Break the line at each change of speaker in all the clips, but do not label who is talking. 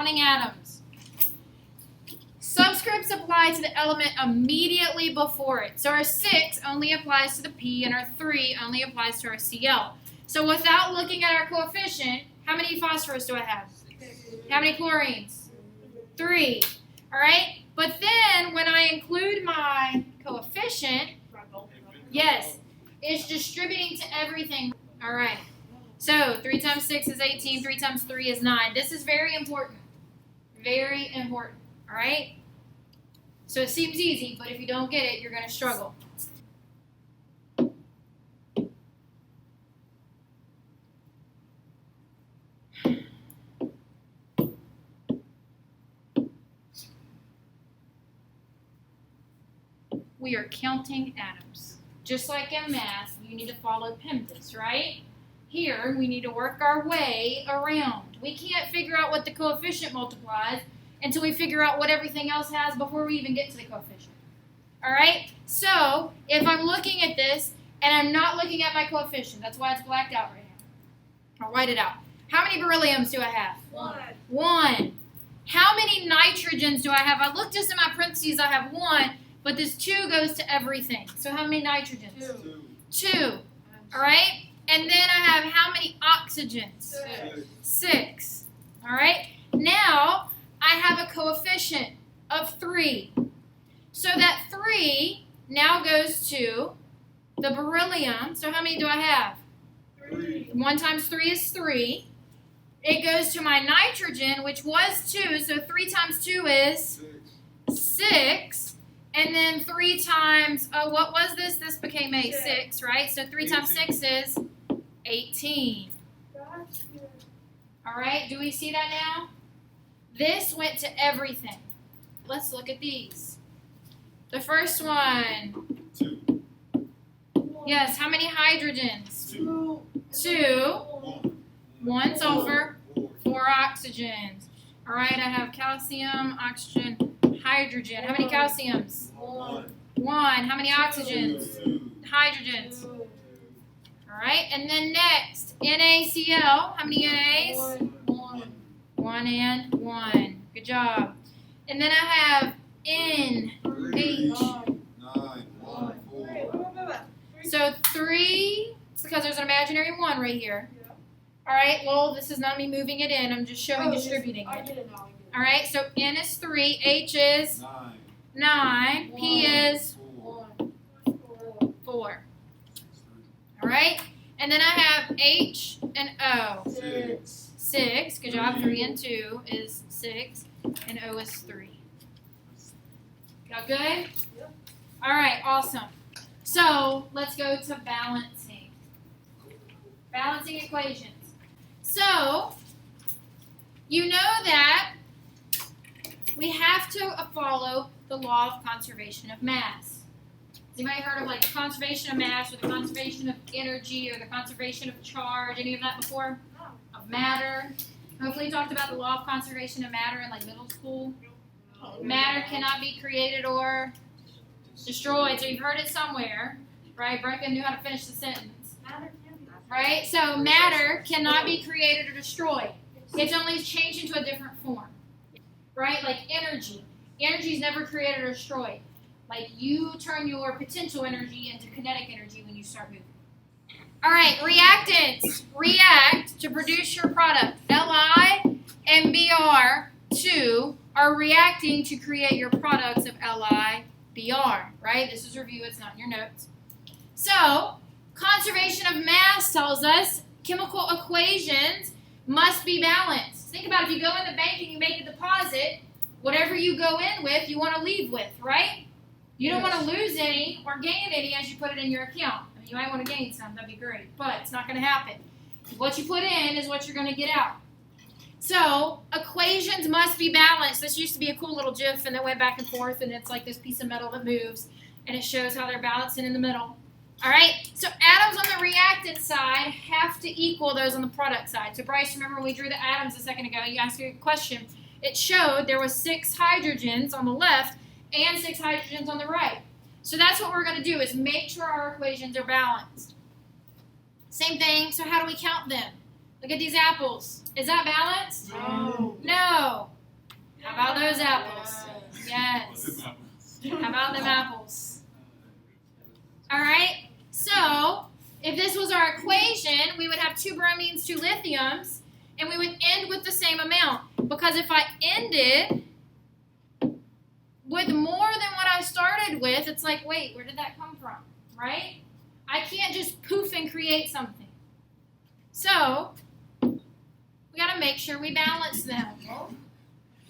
counting atoms. Subscripts apply to the element immediately before it. So our 6 only applies to the P, and our 3 only applies to our Cl. So without looking at our coefficient, how many phosphorus do I have? How many chlorines? 3. All right? But then when I include my coefficient, yes, it's distributing to everything. All right. So 3 times 6 is 18. 3 times 3 is 9. This is very important. Very important. All right? So it seems easy, but if you don't get it, you're going to struggle. We are counting atoms. Just like in math, you need to follow PEMDAS, right? Here, we need to work our way around. We can't figure out what the coefficient multiplies until we figure out what everything else has before we even get to the coefficient. All right? So, if I'm looking at this and I'm not looking at my coefficient, that's why it's blacked out right now. I'll write it out. How many berylliums do I have? 1. How many nitrogens do I have? I looked just in my parentheses, I have 1, but this 2 goes to everything. So how many nitrogens? 2. All right? And then I have how many oxygens? 6. All right? Now, I have a coefficient of 3. So that 3 now goes to the beryllium. So how many do I have?
3.
1 times 3 is 3. It goes to my nitrogen, which was 2. So 3 times 2 is 6. And then 3 times, what was this? This became a 6, right? So 3 times 6 is 18. All right, do we see that now? This went to everything. Let's look at these. The first one.
2.
Yes, how many hydrogens?
2.
2. 1 sulfur,
4.
4 oxygens. All right, I have calcium, oxygen, hydrogen. How many calciums?
1.
1. How many oxygens?
2.
Hydrogens. All right, and then next, NaCl. How many NAs? 1 and 1. Good job. And then I have NH.
9. 1. 4.
So 3, it's because there's an imaginary 1 right here. All right, well, this is not me moving it in. I'm just showing distributing it. All right, so N is 3, H is 9, P is 4. All right, and then I have H and O. 6. Good job. 3 and 2 is 6, and O is 3. Y'all good?
Yep.
All right, awesome. So let's go to balancing. Balancing equations. So you know that we have to follow the law of conservation of mass. Has anybody heard of like conservation of mass or the conservation of energy or the conservation of charge? Any of that before? Of matter? Hopefully you talked about the law of conservation of matter in like middle school. Matter cannot be created or destroyed. So you've heard it somewhere, right? Brecca knew how to finish the sentence. Right? So matter cannot be created or destroyed. It's only changed into a different form. Right? Like energy. Energy is never created or destroyed. Like you turn your potential energy into kinetic energy when you start moving. All right, reactants react to produce your product. Li and Br2 are reacting to create your products of Li, Br, right? This is review, it's not in your notes. So, conservation of mass tells us chemical equations must be balanced. Think about if you go in the bank and you make a deposit, whatever you go in with, you want to leave with, right? You don't want to lose any or gain any as you put it in your account. I mean, you might want to gain some, that'd be great, but it's not going to happen. What you put in is what you're going to get out. So, equations must be balanced. This used to be a cool little GIF, and it went back and forth, and it's like this piece of metal that moves, and it shows how they're balancing in the middle. All right, so atoms on the reactant side have to equal those on the product side. So, Bryce, remember when we drew the atoms a second ago, you asked me a question. It showed there was 6 hydrogens on the left and 6 hydrogens on the right. So that's what we're going to do is make sure our equations are balanced. Same thing, so how do we count them? Look at these apples. Is that balanced?
No.
No. 2 bromines, 2 lithiums, and we would end with the same amount. Because if I ended with more than what I started with, it's like, wait, where did that come from, right? I can't just poof and create something. So, we got to make sure we balance them.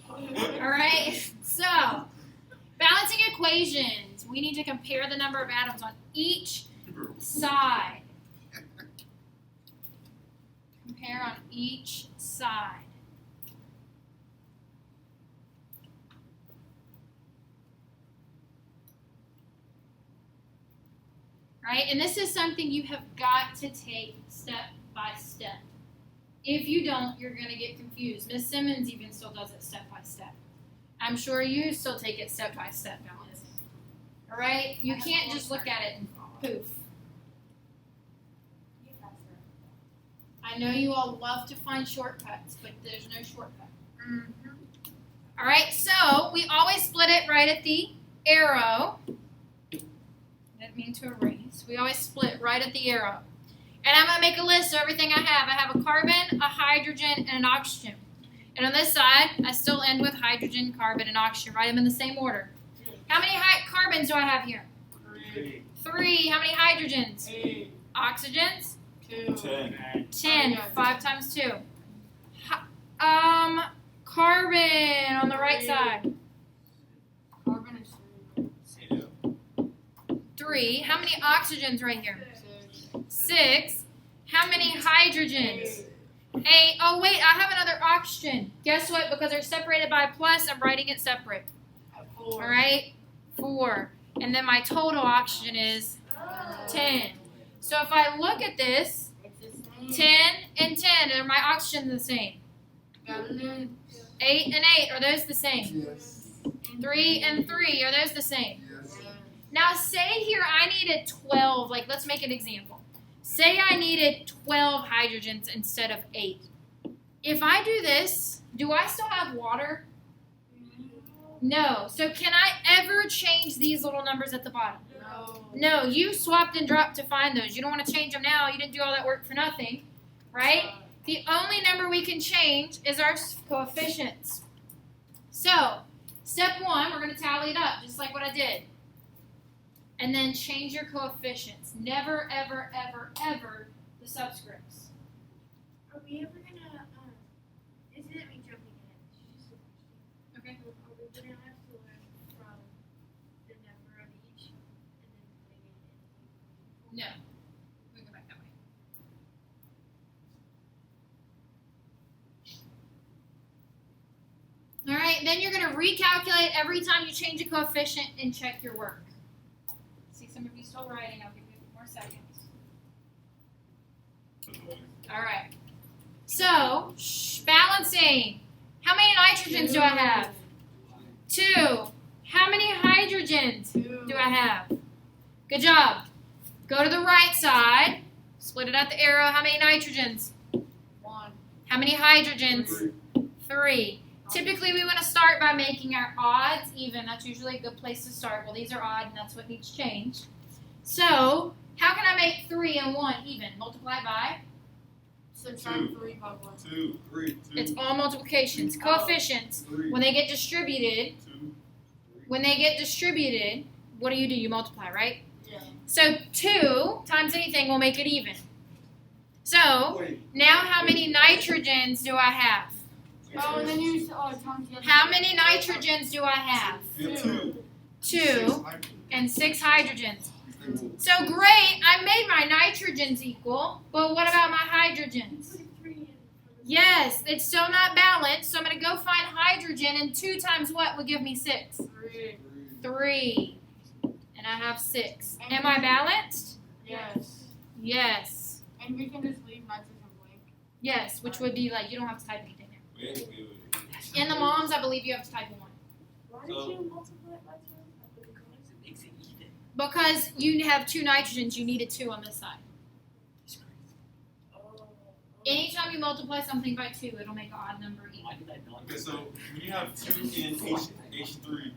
All right? So, balancing equations. We need to compare the number of atoms on each side. Compare on each side. Right? And this is something you have got to take step by step. If you don't, you're going to get confused. Miss Simmons even still does it step by step. I'm sure you still take it step by step, balancing. All right? You can't just look at it and poof. I know you all love to find shortcuts, but there's no shortcut. Mm-hmm. All right, so we always split it right at the arrow. Didn't mean to erase. We always split right at the arrow. And I'm going to make a list of everything I have. I have a carbon, a hydrogen, and an oxygen. And on this side, I still end with hydrogen, carbon, and oxygen. Write them in the same order. How many carbons do I have here? 3. How many hydrogens?
8.
Oxygens?
2.
10. 5 times 2. Carbon on the right side.
Carbon is
3. How many oxygens right here? 6. How many hydrogens? 8. Oh, wait, I have another oxygen. Guess what? Because they're separated by a plus, I'm writing it separate.
4.
All right? 4. And then my total oxygen is 10. So if I look at this, 10 and 10, are my oxygens the same? 8 and 8, are those the same?
Yes.
3 and 3, are those the same?
Yes.
Now say here I needed 12, like let's make an example. Say I needed 12 hydrogens instead of 8. If I do this, do I still have water? No. So can I ever change these little numbers at the bottom? No, you swapped and dropped to find those. You don't want to change them now. You didn't do all that work for nothing, right? The only number we can change is our coefficients. So, step 1, we're going to tally it up, just like what I did. And then change your coefficients. Never, ever, ever, ever the subscripts.
Are we ever gonna, isn't it me jumping in? It's just a question.
Okay.
Are we gonna have to learn from the number of each and then putting it in?
No. We go back that way. All right, then you're going to recalculate every time you change a coefficient and check your work. See some of you still writing. I'll give you a few more seconds. All right. So, balancing. How many nitrogens do I have? 2. How many hydrogens do I have? Good job. Go to the right side. Split it out the arrow. How many nitrogens?
1.
How many hydrogens? 3. Typically, we want to start by making our odds even. That's usually a good place to start. Well, these are odd, and that's what needs changed. So, how can I make 3 and 1 even? Multiply by?
Subtract 3 by 1. 2, 3, 2.
It's all multiplications. Coefficients.
3,
When they get distributed,
2, 3.
what do? You multiply, right?
Yeah.
So 2 times anything will make it even. So,
Wait.
now how many nitrogens do I have?
Oh, and then you times the other.
How many nitrogens do I have?
You have 2.
2 and 6 hydrogens. So great, I made my nitrogens equal, but what about my hydrogens?
Put a 3 in.
Yes, it's still not balanced, so I'm going to go find hydrogen, and 2 times what would give me 6?
3.
3. And I have 6. Am I balanced?
Yes.
Yes.
And we can just leave nitrogen blank.
Yes, which would be like, you don't have to type anything there.
We had to do it.
In the moms, I believe you have to type a 1.
Why
So-
did you multiply it by 2?
Because you have 2 nitrogens, you needed 2 on this side. Anytime you multiply something by 2, it'll make an odd number even.
Okay, so when you have 2 in H3,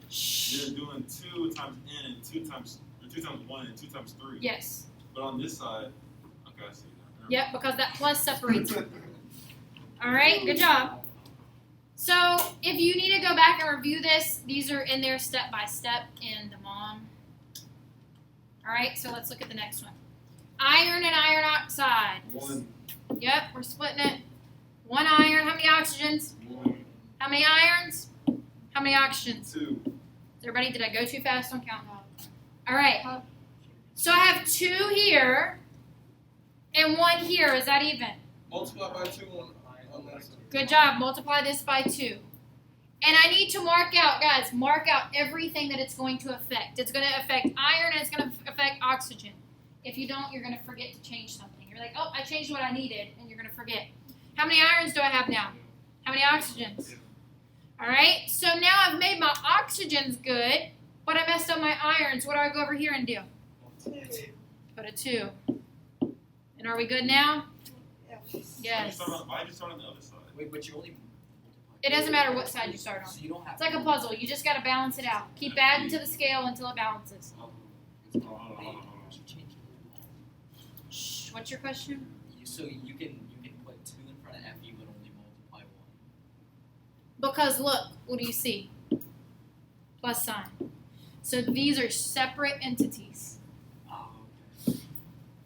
you're doing 2 times N and 2 times 1 and 2 times 3.
Yes.
But on this side, okay, I see that.
Yep, because that plus separates them. All right, good job. So if you need to go back and review this, these are in there step by step in the mom. All right, so let's look at the next one. Iron and iron oxide.
1.
Yep, we're splitting it. 1 iron. How many oxygens?
1.
How many irons? How many oxygens?
2.
Everybody, did I go too fast on counting? All right. So I have 2 here and 1 here. Is that even?
Multiply by 2 on that side.
Good job. Multiply this by 2. And I need to mark out, guys, mark out everything that it's going to affect. It's going to affect iron and it's going to affect oxygen. If you don't, you're going to forget to change something. You're like, oh, I changed what I needed, and you're going to forget. How many irons do I have now? How many oxygens? All right, so now I've made my oxygens good, but I messed up my irons. What do I go over here and do? Put a 2. And are we good now? Yes.
Why just start on the other side?
Wait, but you only.
It doesn't matter what side you start on.
So you don't have.
It's like a puzzle. You just got to balance it out. Keep adding to the scale until it balances.
Hold on.
Shh, what's your question?
So you can put 2 in front of Fe, but only multiply 1.
Because look, what do you see? Plus sign. So these are separate entities.
Oh, okay.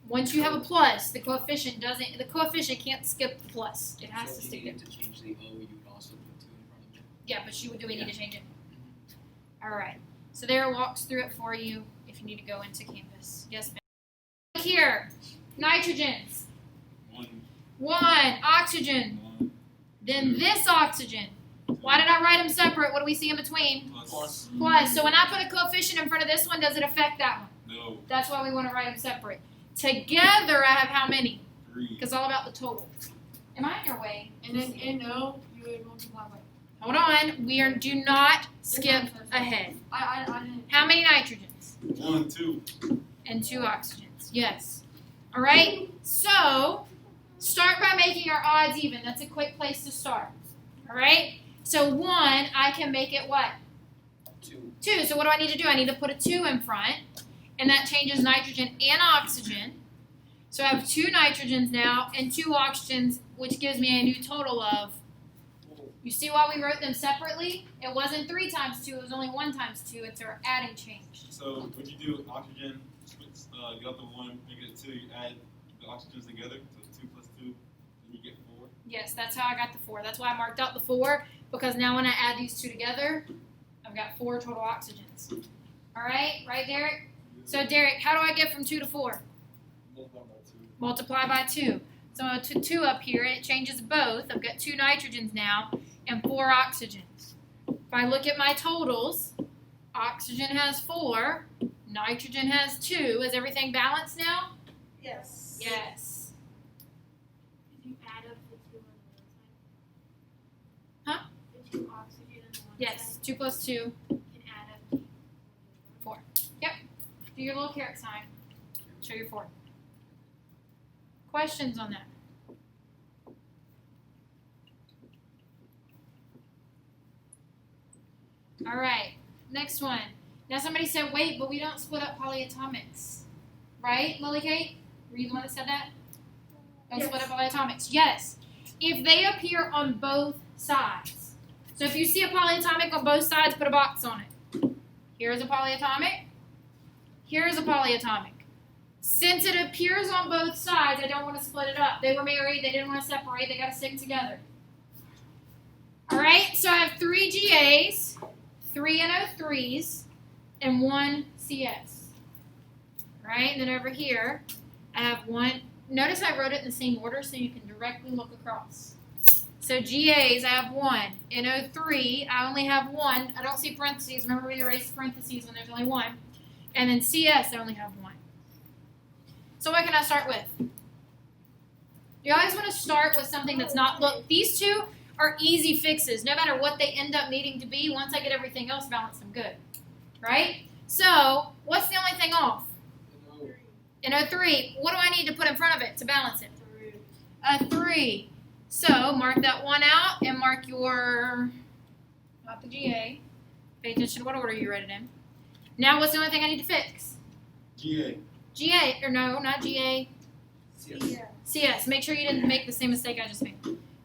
Once you have a plus, the coefficient can't skip the plus. It has
So
to
if you
stick
needed
it.
to change the O, you would also put 2 in front of it.
Yeah, but do we need to change it?
Mm-hmm.
All right. So there walks through it for you if you need to go into Canvas. Yes, ma'am. Here, nitrogens.
1.
1, oxygen.
1.
Then this oxygen. Why did I write them separate? What do we see in between?
Plus.
Plus. So when I put a coefficient in front of this one, does it affect that one?
No.
That's why we want to write them separate. Together, I have how many?
3.
Because all about the total. Am I in your way?
And then NO, you would multiply by.
Hold on. Do not skip ahead.
I didn't.
How many nitrogens?
1, 2.
And 2 oxygens. Yes. All right. So start by making our odds even. That's a quick place to start. All right. So 1, I can make it what?
2.
2. So what do I need to do? I need to put a 2 in front, and that changes nitrogen and oxygen. So I have 2 nitrogens now and 2 oxygens, which gives me a new total of. You see why we wrote them separately? It wasn't 3 times 2. It was only 1 times 2. It's our adding change.
So when you do oxygen, get out the 1, make it 2, you add the oxygens together, so 2 plus 2, and you get 4.
Yes, that's how I got the 4. That's why I marked out the 4, because now when I add these 2 together, I've got 4 total oxygens. All right, Derek? So, Derek, how do I get from 2 to 4?
Multiply by 2.
Multiply by 2. So, to 2 up here, it changes both. I've got 2 nitrogens now and 4 oxygens. If I look at my totals, oxygen has 4, nitrogen has 2. Is everything balanced now?
Yes.
Yes.
Did you add up the 2 on the
Huh?
one side? The 2 oxygen on the one
Yes,
side
2 plus 2.
can add up to
4. Yep. Do your little caret sign. Show your 4. Questions on that? All right, next one. Now somebody said, wait, but we don't split up polyatomics. Right, Lily Kate? Were you the one that said that? Don't split up polyatomics. Yes. If they appear on both sides. So if you see a polyatomic on both sides, put a box on it. Here's a polyatomic. Here's a polyatomic. Since it appears on both sides, I don't want to split it up. They were married. They didn't want to separate. They got to stick together. All right, so I have 3 GAs, 3 NO3s, and 1 CS. All right, and then over here, I have 1. Notice I wrote it in the same order so you can directly look across. So GAs, I have 1. NO3, I only have 1. I don't see parentheses. Remember, we erased parentheses when there's only 1. And then CS, I only have 1. So what can I start with? You always want to start with something that's not, look, these 2 are easy fixes. No matter what they end up needing to be, once I get everything else balanced, I'm good. Right? So, what's the only thing off? NO3. What do I need to put in front of it to balance it?
3.
A 3. So, mark that 1 out and mark your, not the GA. Pay attention to what order you wrote it in. Now, what's the only thing I need to fix?
GA.
GA, or no, not GA.
Yeah.
CS. Make sure you didn't make the same mistake I just made.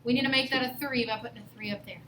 We need to make that a 3 by putting a 3 up there.